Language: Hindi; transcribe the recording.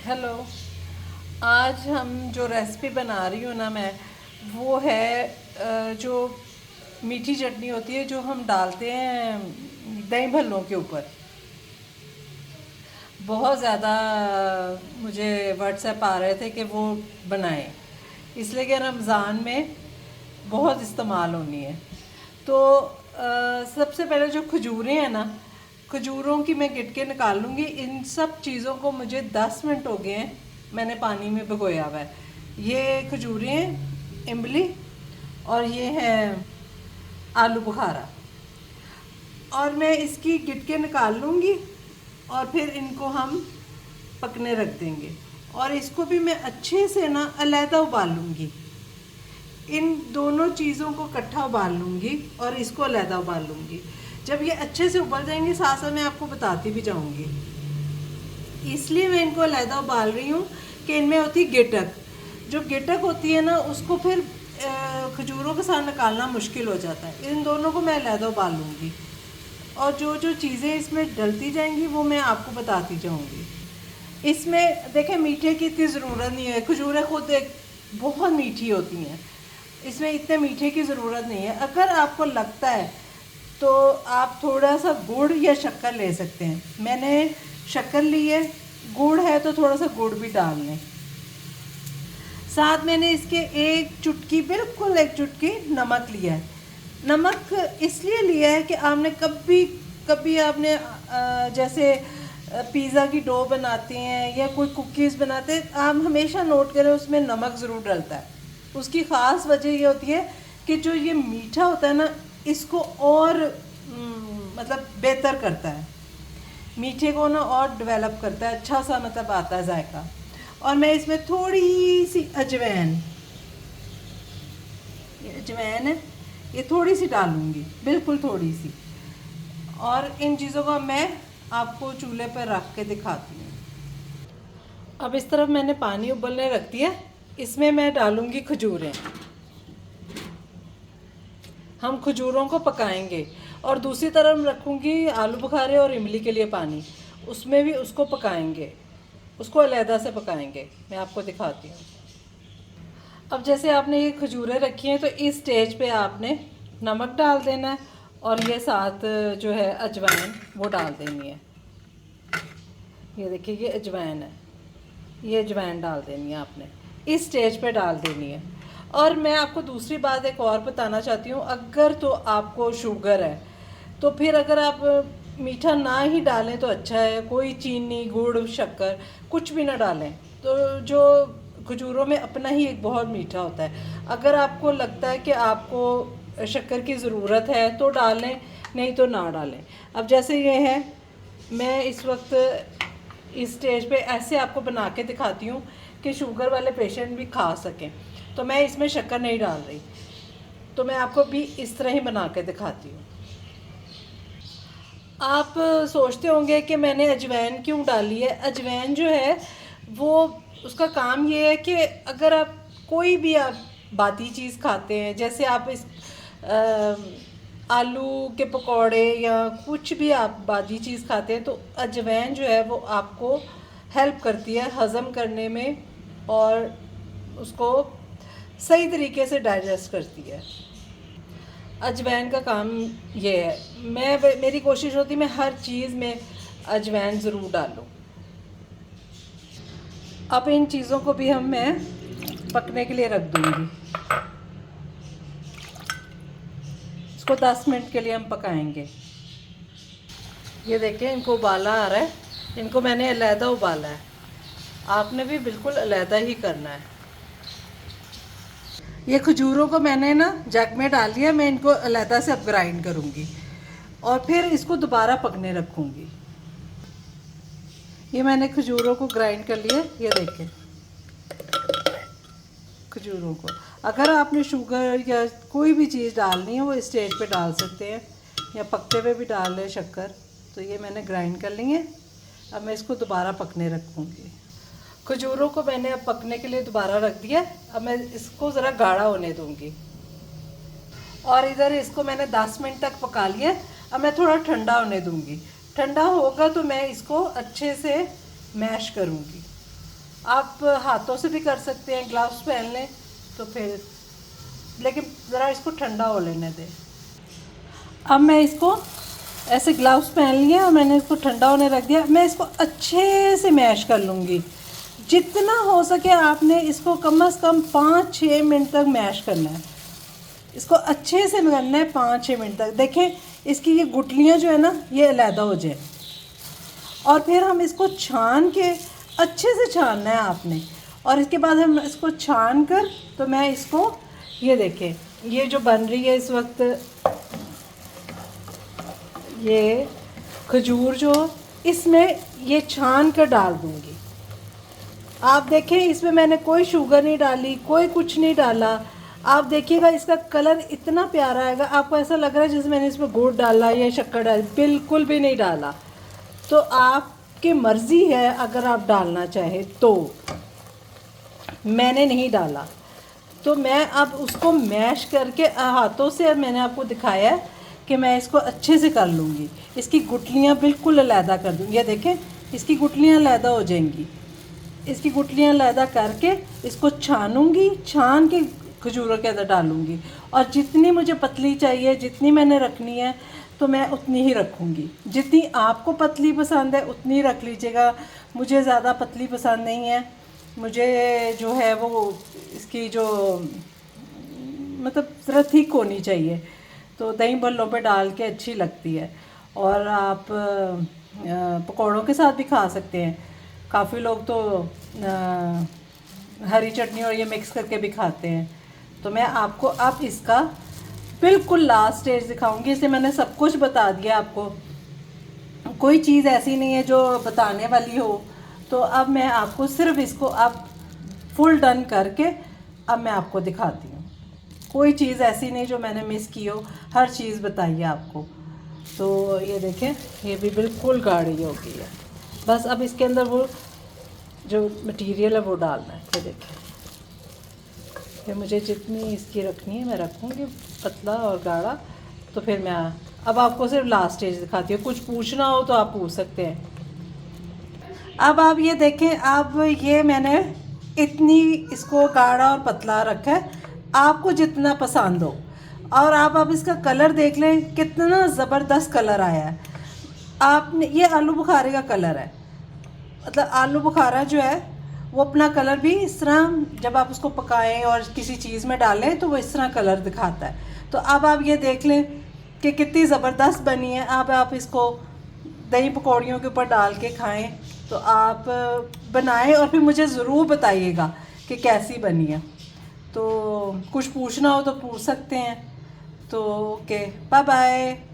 हेलो। आज हम जो रेसिपी बना रही हूँ ना मैं, वो है जो मीठी चटनी होती है जो हम डालते हैं दही भल्लों के ऊपर। बहुत ज़्यादा मुझे व्हाट्सएप आ रहे थे कि वो बनाएं, इसलिए कि रमज़ान में बहुत इस्तेमाल होनी है। तो सबसे पहले जो खजूरें हैं ना, खजूरों की मैं गिटके निकाल लूँगी। इन सब चीज़ों को मुझे 10 मिनट हो गए हैं, मैंने पानी में भिगोया हुआ है। ये खजूरें हैं, इमली, और ये है आलू बुखारा। और मैं इसकी गिटके निकाल लूँगी और फिर इनको हम पकने रख देंगे। और इसको भी मैं अच्छे से ना अलहदा उबाल लूँगी। इन दोनों चीज़ों को इकट्ठा उबाल लूँगी और इसको अलहदा उबाल लूँगी। जब ये अच्छे से उबल जाएंगे, साथ साथ मैं आपको बताती भी जाऊँगी। इसलिए मैं इनको अलहदा उबाल रही हूँ कि इनमें होती गिटक। जो गिटक होती है ना, उसको फिर खजूरों के साथ निकालना मुश्किल हो जाता है। इन दोनों को मैं अलहदा उबाल लूँगी और जो जो चीज़ें इसमें डलती जाएंगी वो मैं आपको बताती जाऊँगी। इसमें देखें, मीठे की इतनी ज़रूरत नहीं है। खजूरें खुद एक बहुत मीठी होती हैं, इसमें इतने मीठे की ज़रूरत नहीं है। अगर आपको लगता है तो आप थोड़ा सा गुड़ या शक्कर ले सकते हैं। मैंने शक्कर ली है, गुड़ है तो थोड़ा सा गुड़ भी डाल लें। साथ मैंने इसके एक चुटकी, बिल्कुल एक चुटकी नमक लिया है। नमक इसलिए लिया है कि आपने कभी कभी आपने जैसे पिज़्ज़ा की डो बनाते हैं या कोई कुकीज़ बनाते हैं, आप हमेशा नोट करें उसमें नमक ज़रूर डलता है। उसकी ख़ास वजह ये होती है कि जो ये मीठा होता है ना, इसको और मतलब बेहतर करता है, मीठे को ना और डेवलप करता है, अच्छा सा मतलब आता है जायका। और मैं इसमें थोड़ी सी अजवाइन, ये अजवाइन है, ये थोड़ी सी डालूंगी, बिल्कुल थोड़ी सी। और इन चीज़ों को मैं आपको चूल्हे पर रख के दिखाती हूँ। अब इस तरफ मैंने पानी उबलने रख दिया, इसमें मैं डालूंगी खजूरें। हम खजूरों को पकाएंगे। और दूसरी तरफ रखूंगी आलू बुखारे और इमली के लिए पानी, उसमें भी उसको पकाएंगे, उसको अलहदा से पकाएंगे। मैं आपको दिखाती हूँ। अब जैसे आपने ये खजूरें रखी हैं तो इस स्टेज पे आपने नमक डाल देना है और ये साथ जो है अजवाइन वो डाल देनी है। ये देखिए, ये अजवाइन है, ये अजवाइन डाल देनी है आपने, इस स्टेज पे डाल देनी है। और मैं आपको दूसरी बात एक और बताना चाहती हूँ। अगर तो आपको शुगर है तो फिर अगर आप मीठा ना ही डालें तो अच्छा है। कोई चीनी, गुड़, शक्कर कुछ भी ना डालें। तो जो खजूरों में अपना ही एक बहुत मीठा होता है। अगर आपको लगता है कि आपको शक्कर की ज़रूरत है तो डालें, नहीं तो ना डालें। अब जैसे ये है, मैं इस वक्त इस स्टेज पे ऐसे आपको बना के दिखाती हूँ कि शुगर वाले पेशेंट भी खा सकें। तो मैं इसमें शक्कर नहीं डाल रही, तो मैं आपको भी इस तरह ही बना के दिखाती हूँ। आप सोचते होंगे कि मैंने अजवाइन क्यों डाली है। अजवाइन जो है वो, उसका काम ये है कि अगर आप कोई भी आप बाती चीज़ खाते हैं, जैसे आप इस आलू के पकौड़े या कुछ भी आप बादी चीज़ खाते हैं, तो अजवाइन जो है वो आपको हेल्प करती है हज़म करने में और उसको सही तरीके से डाइजेस्ट करती है। अजवाइन का काम ये है। मेरी कोशिश होती है मैं हर चीज़ में अजवाइन ज़रूर डालूँ। अब इन चीज़ों को भी मैं पकने के लिए रख दूँगी। इसको 10 मिनट के लिए हम पकाएंगे। ये देखें, इनको उबाला आ रहा है, इनको मैंने अलहदा उबाला है। आपने भी बिल्कुल अलहदा ही करना है। ये खजूरों को मैंने ना जग में डाल दिया, मैं इनको अलहदा से अब ग्राइंड करूँगी और फिर इसको दोबारा पकने रखूँगी। ये मैंने खजूरों को ग्राइंड कर लिया, ये देखें खजूरों को। अगर आपने शुगर या कोई भी चीज़ डालनी है वो इस स्टेज पे डाल सकते हैं, या पकते हुए भी डाल लें शक्कर। तो ये मैंने ग्राइंड कर ली है। अब मैं इसको दोबारा पकने रखूँगी। खजूरों को मैंने अब पकने के लिए दोबारा रख दिया। अब मैं इसको ज़रा गाढ़ा होने दूँगी। और इधर इसको मैंने 10 मिनट तक पका लिया। अब मैं थोड़ा ठंडा होने दूँगी। ठंडा होगा तो मैं इसको अच्छे से मैश करूँगी। आप हाथों से भी कर सकते हैं, ग्लव्स पहन लें तो फिर, लेकिन ज़रा इसको ठंडा हो लेने दें। अब मैं इसको ऐसे ग्लव्स पहन लिए और मैंने इसको ठंडा होने रख दिया। मैं इसको अच्छे से मैश कर लूँगी। जितना हो सके आपने इसको कम से कम 5-6 मिनट तक मैश करना है। इसको अच्छे से करना है 5-6 मिनट तक। देखें इसकी ये गुठलियाँ जो है ना ये अलहदा हो जाए, और फिर हम इसको छान के अच्छे से छानना है आपने। और इसके बाद हम इसको छान कर, तो मैं इसको, ये देखें ये जो बन रही है इस वक्त, ये खजूर जो इसमें ये छान कर डाल दूँगी। आप देखें इसमें मैंने कोई शुगर नहीं डाली, कोई कुछ नहीं डाला। आप देखिएगा इसका कलर इतना प्यारा आएगा, आपको ऐसा लग रहा है जैसे मैंने इसमें गुड़ डाला या शक्कर डाली, बिल्कुल भी नहीं डाला। तो आपकी मर्ज़ी है, अगर आप डालना चाहें तो। मैंने नहीं डाला, तो मैं अब उसको मैश करके हाथों से, मैंने आपको दिखाया है कि मैं इसको अच्छे से कर लूँगी। इसकी गुठलियाँ बिल्कुल अलहदा कर दूँगी। ये देखें इसकी गुठलियाँ अलहदा हो जाएंगी। इसकी गुठलियाँ अलहदा करके इसको छानूँगी, छान के खजूरों के अंदर डालूँगी। और जितनी मुझे पतली चाहिए, जितनी मैंने रखनी है, तो मैं उतनी ही रखूँगी। जितनी आपको पतली पसंद है उतनी रख लीजिएगा। मुझे ज़्यादा पतली पसंद नहीं है। मुझे जो है वो इसकी जो मतलब ज़रा थिक होनी चाहिए, तो दही भल्लों पे डाल के अच्छी लगती है। और आप पकौड़ों के साथ भी खा सकते हैं। काफ़ी लोग तो हरी चटनी और ये मिक्स करके भी खाते हैं। तो मैं आपको अब इसका बिल्कुल लास्ट स्टेज दिखाऊंगी। इसलिए मैंने सब कुछ बता दिया आपको, कोई चीज़ ऐसी नहीं है जो बताने वाली हो। तो अब मैं आपको सिर्फ इसको अब फुल डन करके अब मैं आपको दिखाती हूँ। कोई चीज़ ऐसी नहीं जो मैंने मिस की हो, हर चीज़ बताइए आपको। तो ये देखें ये भी बिल्कुल गाढ़ी हो गई है। बस अब इसके अंदर वो जो मटेरियल है वो डालना है। ये देखें, ये मुझे जितनी इसकी रखनी है मैं रखूँगी, पतला और गाढ़ा। तो फिर मैं अब आपको सिर्फ लास्ट स्टेज दिखाती हूँ। कुछ पूछना हो तो आप पूछ सकते हैं। अब आप ये देखें, अब ये मैंने इतनी इसको गाढ़ा और पतला रखा है, आपको जितना पसंद हो। और आप अब इसका कलर देख लें, कितना ज़बरदस्त कलर आया है। आपने ये आलू बुखारे का कलर है, मतलब आलू बुखारा जो है वो अपना कलर भी इस तरह, जब आप उसको पकाएं और किसी चीज़ में डालें तो वो इस तरह कलर दिखाता है। तो अब आप ये देख लें कि कितनी ज़बरदस्त बनी है। अब आप इसको दही पकौड़ियों के ऊपर डाल के खाएं। तो आप बनाएं और फिर मुझे ज़रूर बताइएगा कि कैसी बनी है। तो कुछ पूछना हो तो पूछ सकते हैं। तो ओके, बाय बाय।